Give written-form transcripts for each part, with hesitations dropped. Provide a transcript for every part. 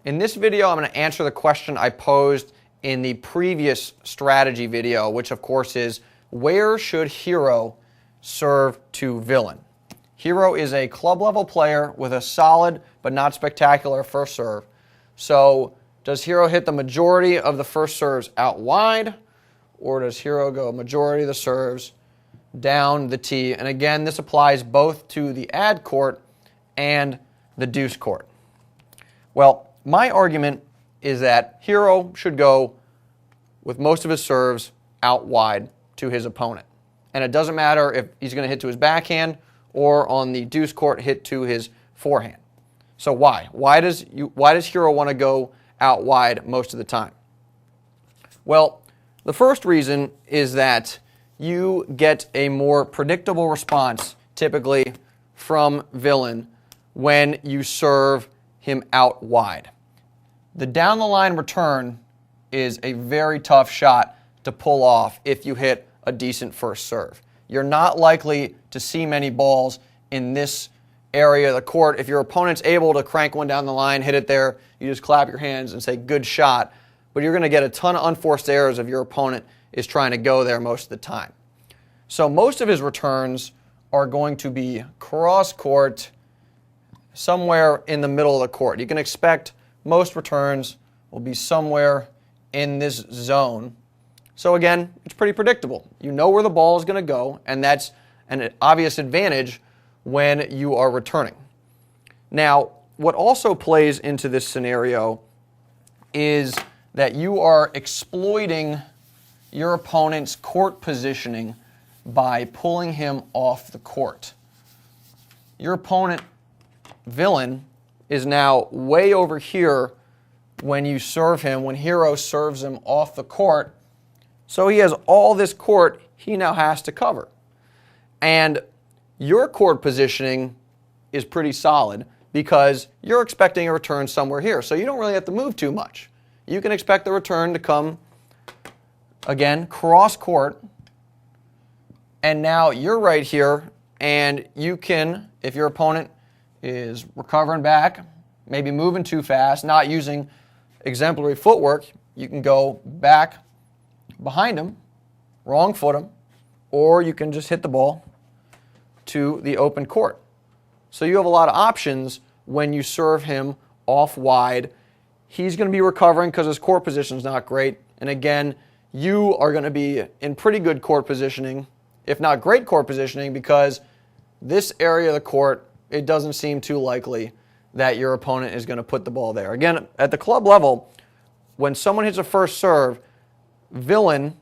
In this video, I'm going to answer the question I posed in the previous strategy video, which of course is, where should Hero serve to villain? Hero is a club level player with a solid but not spectacular first serve. So does Hero hit the majority of the first serves out wide, or does Hero go majority of the serves down the tee? And again, this applies both to the ad court and the deuce court. Well, my argument is that Hero should go with most of his serves out wide to his opponent. And it doesn't matter if he's going to hit to his backhand or on the deuce court hit to his forehand. So why? Why does Hero want to go out wide most of the time? Well, the first reason is that you get a more predictable response typically from villain when you serve him out wide. The down the line return is a very tough shot to pull off if you hit a decent first serve. You're not likely to see many balls in this area of the court. If your opponent's able to crank one down the line, hit it there, you just clap your hands and say, good shot. But you're going to get a ton of unforced errors if your opponent is trying to go there most of the time. So most of his returns are going to be cross court, somewhere in the middle of the court. You can expect most returns will be somewhere in this zone. So again, it's pretty predictable. You know where the ball is going to go, and that's an obvious advantage when you are returning. Now, what also plays into this scenario is that you are exploiting your opponent's court positioning by pulling him off the court. Your opponent, villain, is now way over here when you serve him, when Hero serves him off the court. So he has all this court he now has to cover. And your court positioning is pretty solid because you're expecting a return somewhere here. So you don't really have to move too much. You can expect the return to come, again, cross court. And now you're right here, and you can, if your opponent is recovering back, maybe moving too fast, not using exemplary footwork, you can go back behind him, wrong foot him, or you can just hit the ball to the open court. So you have a lot of options when you serve him off wide. He's going to be recovering because his court position is not great. And again, you are going to be in pretty good court positioning, if not great court positioning, because this area of the court, it doesn't seem too likely that your opponent is going to put the ball there. Again, at the club level, when someone hits a first serve, villain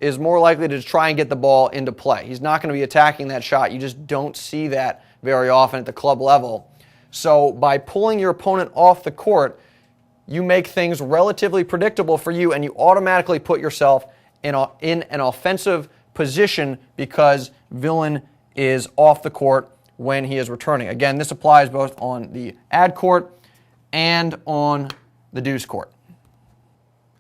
is more likely to try and get the ball into play. He's not going to be attacking that shot. You just don't see that very often at the club level. So by pulling your opponent off the court, you make things relatively predictable for you, and you automatically put yourself in an offensive position because villain is off the court when he is returning. Again, this applies both on the ad court and on the deuce court.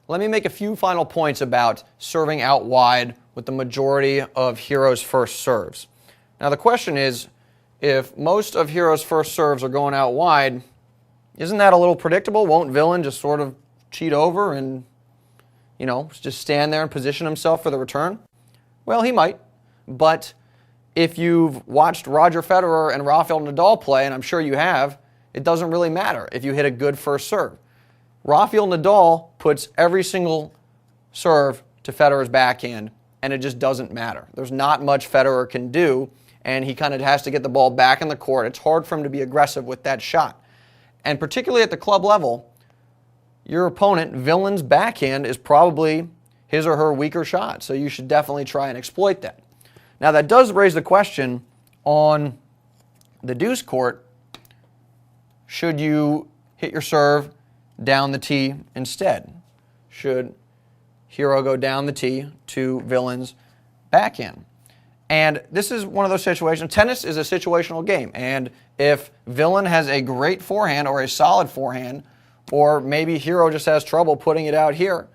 Let me make a few final points about serving out wide with the majority of Hero's first serves. Now the question is, if most of Hero's first serves are going out wide, isn't that a little predictable? Won't villain just sort of cheat over and, just stand there and position himself for the return? Well, he might, but if you've watched Roger Federer and Rafael Nadal play, and I'm sure you have, it doesn't really matter if you hit a good first serve. Rafael Nadal puts every single serve to Federer's backhand, and it just doesn't matter. There's not much Federer can do, and he kind of has to get the ball back in the court. It's hard for him to be aggressive with that shot. And particularly at the club level, your opponent, villain's backhand, is probably his or her weaker shot, so you should definitely try and exploit that. Now that does raise the question on the deuce court, should you hit your serve down the tee instead? Should Hero go down the tee to villain's backhand? And this is one of those situations. Tennis is a situational game, and if villain has a great forehand or a solid forehand, or maybe Hero just has trouble putting it out here,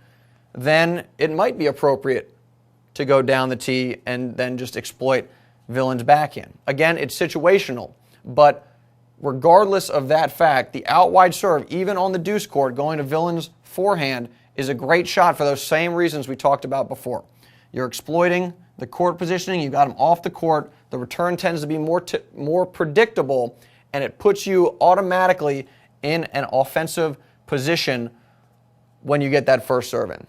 then it might be appropriate to go down the tee and then just exploit villain's backhand. Again, it's situational. But regardless of that fact, the out wide serve, even on the deuce court, going to Villain's forehand, is a great shot for those same reasons we talked about before. You're exploiting the court positioning, you got him off the court, the return tends to be more predictable, and it puts you automatically in an offensive position when you get that first serve in.